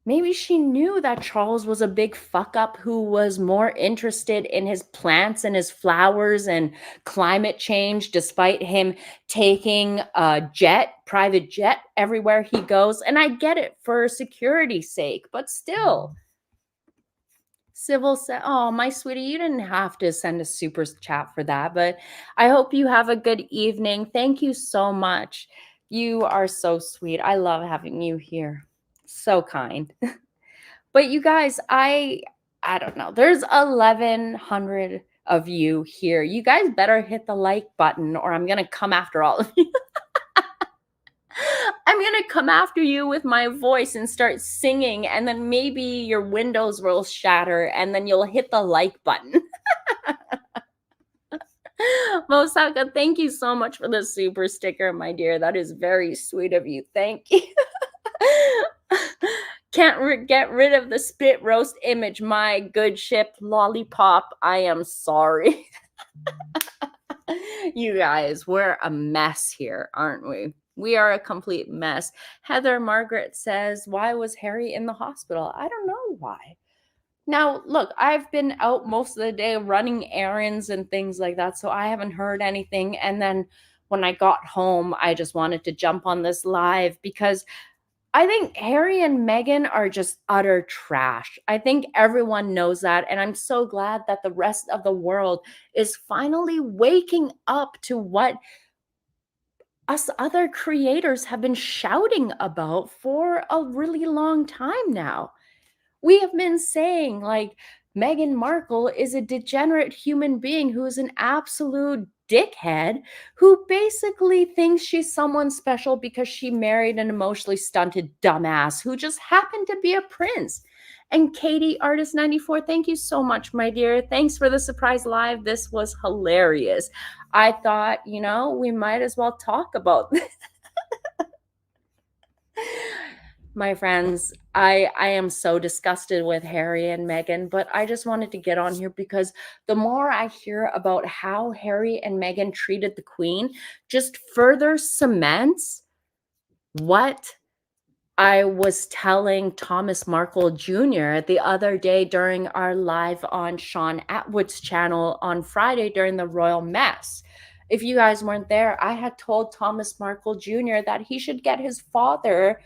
Maybe she knew that Charles was a big fuck up who was more interested in his plants and his flowers and climate change, despite him taking a private jet everywhere he goes. And I get it for security's sake, but still. Civil said, oh, my sweetie, you didn't have to send a super chat for that, but I hope you have a good evening. Thank you so much. You are so sweet. I love having you here. So kind. But you guys, I don't know. There's 1,100 of you here. You guys better hit the like button or I'm going to come after all of you. I'm going to come after you with my voice and start singing, and then maybe your windows will shatter and then you'll hit the like button. Mosaka, thank you so much for the super sticker, my dear. That is very sweet of you. Thank you. Can't get rid of the spit roast image, my good ship lollipop. I am sorry. You guys, we're a mess here, aren't we? We are a complete mess. Heather Margaret says, why was Harry in the hospital? I don't know why. Now, look, I've been out most of the day running errands and things like that, so I haven't heard anything. And then when I got home, I just wanted to jump on this live because I think Harry and Meghan are just utter trash. I think everyone knows that. And I'm so glad that the rest of the world is finally waking up to what us other creators have been shouting about for a really long time now. We have been saying, like, Meghan Markle is a degenerate human being who is an absolute dickhead who basically thinks she's someone special because she married an emotionally stunted dumbass who just happened to be a prince. And Katie, Artist 94, thank you so much, my dear. Thanks for the surprise live. This was hilarious. I thought, you know, we might as well talk about this. My friends, I am so disgusted with Harry and Meghan, but I just wanted to get on here because the more I hear about how Harry and Meghan treated the Queen, just further cements what I was telling Thomas Markle Jr. the other day during our live on Sean Atwood's channel on Friday during the Royal Mess. If you guys weren't there, I had told Thomas Markle Jr. that he should get his father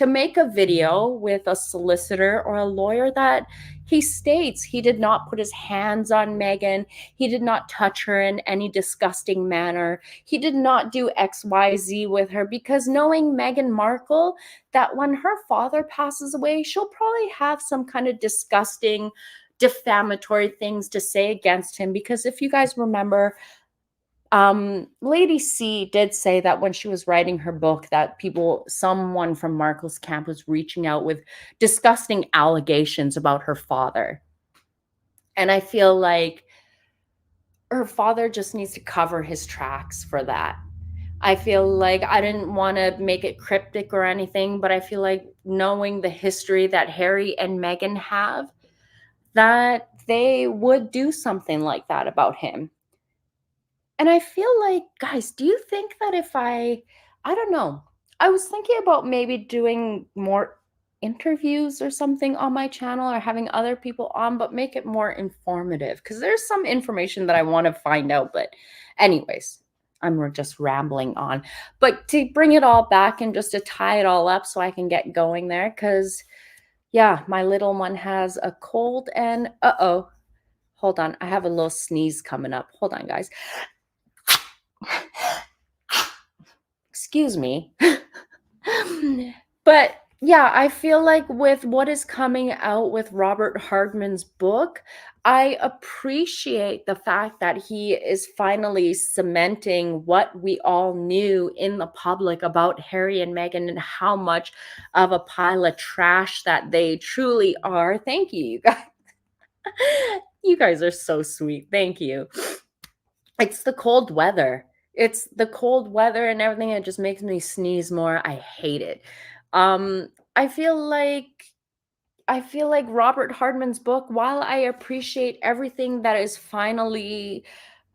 to make a video with a solicitor or a lawyer that he states he did not put his hands on Meghan. He did not touch her in any disgusting manner. He did not do XYZ with her, because knowing Meghan Markle, that when her father passes away, she'll probably have some kind of disgusting, defamatory things to say against him. Because if you guys remember, Lady C did say that when she was writing her book, that someone from Markle's camp was reaching out with disgusting allegations about her father. And I feel like her father just needs to cover his tracks for that. I feel like, I didn't want to make it cryptic or anything, but I feel like, knowing the history that Harry and Meghan have, that they would do something like that about him. And I feel like, guys, do you think that if I don't know, I was thinking about maybe doing more interviews or something on my channel, or having other people on, but make it more informative, because there's some information that I want to find out. But anyways, I'm just rambling on. But to bring it all back and just to tie it all up so I can get going there, because yeah, my little one has a cold, and hold on, I have a little sneeze coming up. Hold on, guys. Excuse me. But yeah, I feel like with what is coming out with Robert Hardman's book, I appreciate the fact that he is finally cementing what we all knew in the public about Harry and Meghan, and how much of a pile of trash that they truly are. Thank you, you guys. You guys are so sweet. Thank you. It's the cold weather. It's the cold weather and everything. It just makes me sneeze more. I hate it. Um, I feel like Robert Hardman's book, while I appreciate everything that is finally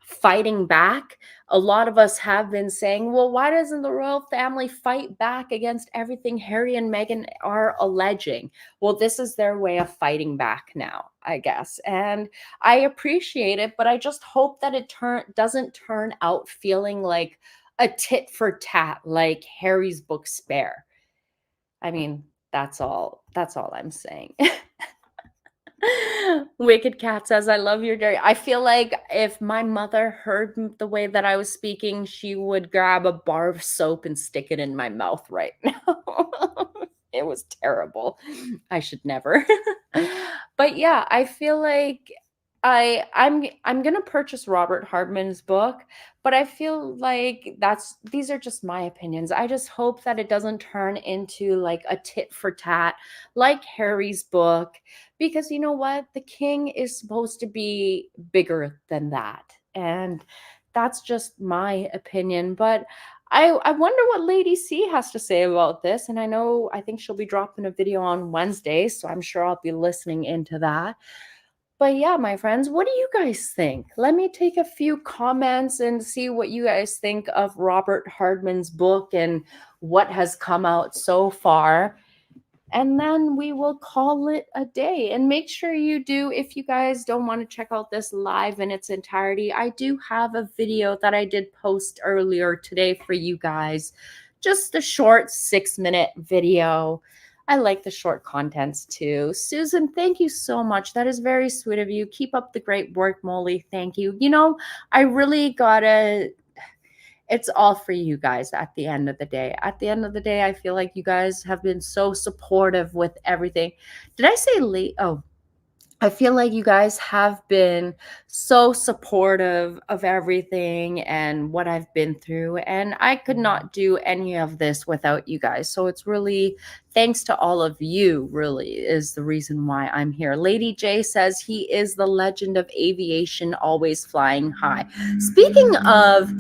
fighting back, a lot of us have been saying, well, why doesn't the royal family fight back against everything Harry and Meghan are alleging? Well, this is their way of fighting back now, I guess. And I appreciate it, but I just hope that it doesn't turn out feeling like a tit for tat, like Harry's book Spare. I mean, that's all I'm saying. Wicked Cat says, I love your dairy. I feel like if my mother heard the way that I was speaking, she would grab a bar of soap and stick it in my mouth right now. It was terrible. I should never. But yeah, I feel like I'm gonna purchase Robert Hardman's book, but I feel like these are just my opinions. I just hope that it doesn't turn into like a tit for tat like Harry's book, because you know what? The king is supposed to be bigger than that. And that's just my opinion. But I wonder what Lady C has to say about this. And I think she'll be dropping a video on Wednesday, so I'm sure I'll be listening into that. But yeah, my friends, what do you guys think? Let me take a few comments and see what you guys think of Robert Hardman's book and what has come out so far. And then we will call it a day. And make sure you do, if you guys don't want to check out this live in its entirety, I do have a video that I did post earlier today for you guys. Just a short 6-minute video. I like the short contents too. Susan, thank you so much. That is very sweet of you. Keep up the great work, Molly. Thank you. You know, I really gotta, it's all for you guys at the end of the day. At the end of the day, I feel like you guys have been so supportive with everything. Did I say late? Oh, I feel like you guys have been so supportive of everything and what I've been through, and I could not do any of this without you guys. So it's really thanks to all of you, really, is the reason why I'm here. Lady J says he is the legend of aviation, always flying high. Speaking of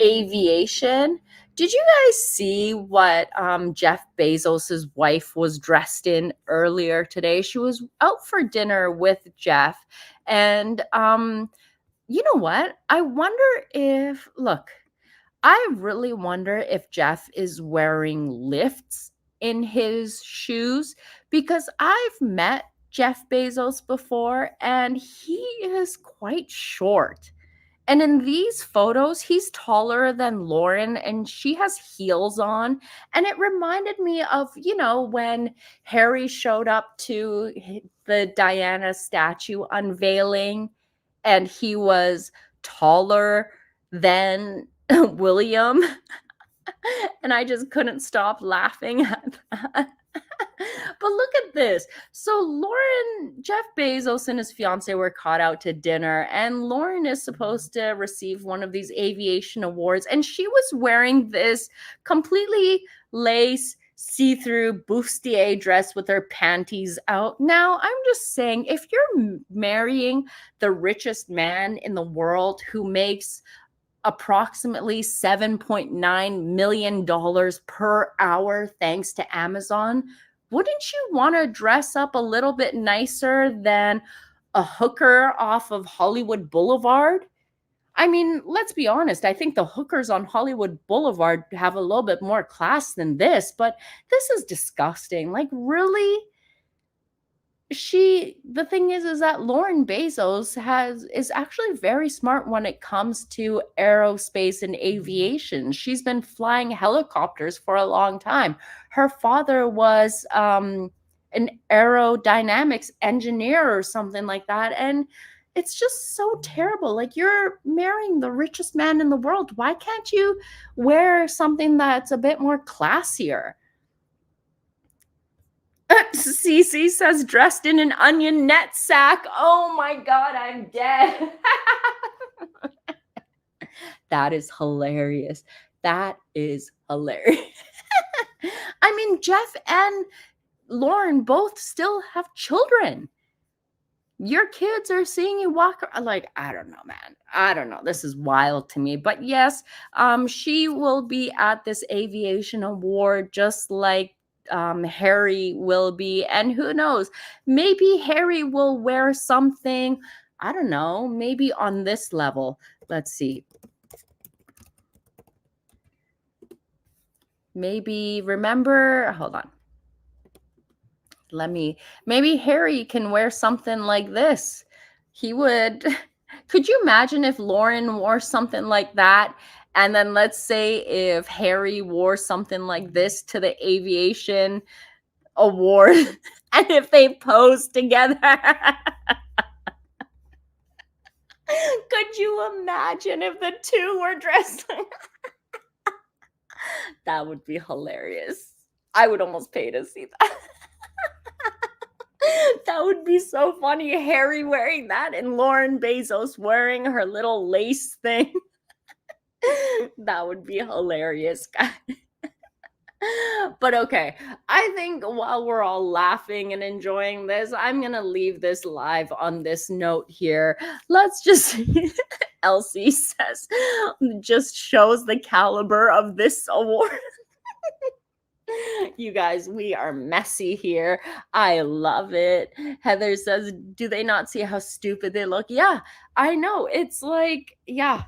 aviation, did you guys see what Jeff Bezos's wife was dressed in earlier today? She was out for dinner with Jeff. And you know what? I really wonder if Jeff is wearing lifts in his shoes, because I've met Jeff Bezos before and he is quite short. And in these photos, he's taller than Lauren and she has heels on. And it reminded me of, when Harry showed up to the Diana statue unveiling and he was taller than William. And I just couldn't stop laughing at that. But look at this. So Jeff Bezos and his fiance were caught out to dinner, and Lauren is supposed to receive one of these aviation awards, and she was wearing this completely lace see-through bustier dress with her panties out. Now, I'm just saying, if you're marrying the richest man in the world who makes approximately $7.9 million per hour thanks to Amazon, wouldn't you want to dress up a little bit nicer than a hooker off of Hollywood Boulevard? I mean, let's be honest. I think the hookers on Hollywood Boulevard have a little bit more class than this, but this is disgusting. Like, really? The thing is that Lauren Bezos is actually very smart when it comes to aerospace and aviation. She's been flying helicopters for a long time. Her father was an aerodynamics engineer or something like that, and it's just so terrible. Like, you're marrying the richest man in the world. Why can't you wear something that's a bit more classier? Cece says dressed in an onion net sack. Oh my God, I'm dead. That is hilarious. That is hilarious. I mean, Jeff and Lauren both still have children. Your kids are seeing you walk like, I don't know, man. I don't know. This is wild to me. But yes, she will be at this aviation award just like Harry will be. And who knows, maybe Harry will wear something, I don't know, maybe on this level. Let's see. Maybe hold on. Maybe Harry can wear something like this. Could you imagine if Lauren wore something like that? And then let's say if Harry wore something like this to the aviation award and if they posed together. Could you imagine if the two were dressed like that? Would be hilarious. I would almost pay to see that. That would be so funny. Harry wearing that and Lauren Bezos wearing her little lace thing. That would be hilarious, guys. But okay, I think while we're all laughing and enjoying this, I'm going to leave this live on this note here. Let's just, Elsie says, just shows the caliber of this award. You guys, we are messy here. I love it. Heather says, do they not see how stupid they look? Yeah, I know. It's like, yeah,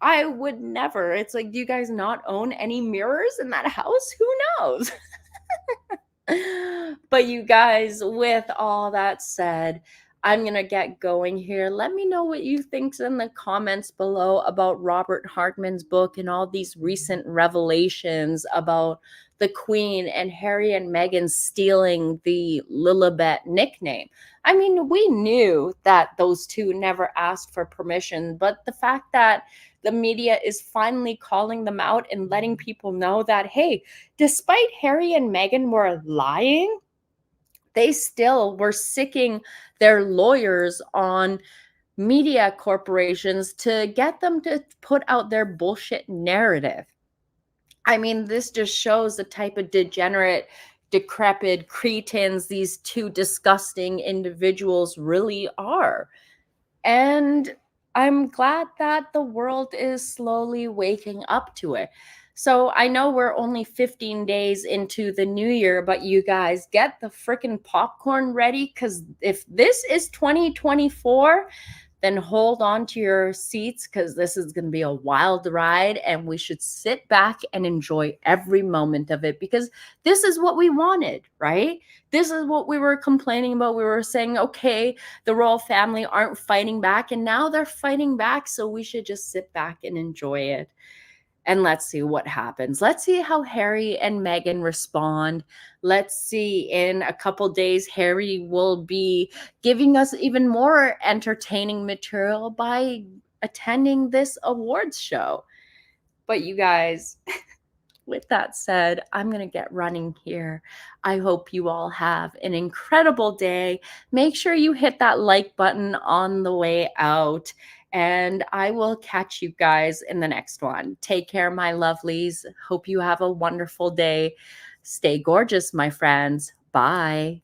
I would never. It's like, do you guys not own any mirrors in that house? Who knows? But you guys, with all that said, I'm going to get going here. Let me know what you think in the comments below about Robert Hardman's book and all these recent revelations about the Queen and Harry and Meghan stealing the Lilibet nickname. I mean, we knew that those two never asked for permission, but the fact that the media is finally calling them out and letting people know that, hey, despite Harry and Meghan were lying, they still were sicking their lawyers on media corporations to get them to put out their bullshit narrative. I mean, this just shows the type of degenerate, decrepit cretins these two disgusting individuals really are. And I'm glad that the world is slowly waking up to it. So I know we're only 15 days into the new year, but you guys get the freaking popcorn ready, because if this is 2024, then hold on to your seats because this is going to be a wild ride, and we should sit back and enjoy every moment of it because this is what we wanted, right? This is what we were complaining about. We were saying, okay, the royal family aren't fighting back, and now they're fighting back, so we should just sit back and enjoy it. And let's see what happens. Let's see how Harry and Meghan respond. Let's see, in a couple days, Harry will be giving us even more entertaining material by attending this awards show. But you guys, with that said, I'm going to get running here. I hope you all have an incredible day. Make sure you hit that like button on the way out, and I will catch you guys in the next one. Take care, my lovelies. Hope you have a wonderful day. Stay gorgeous, my friends. Bye.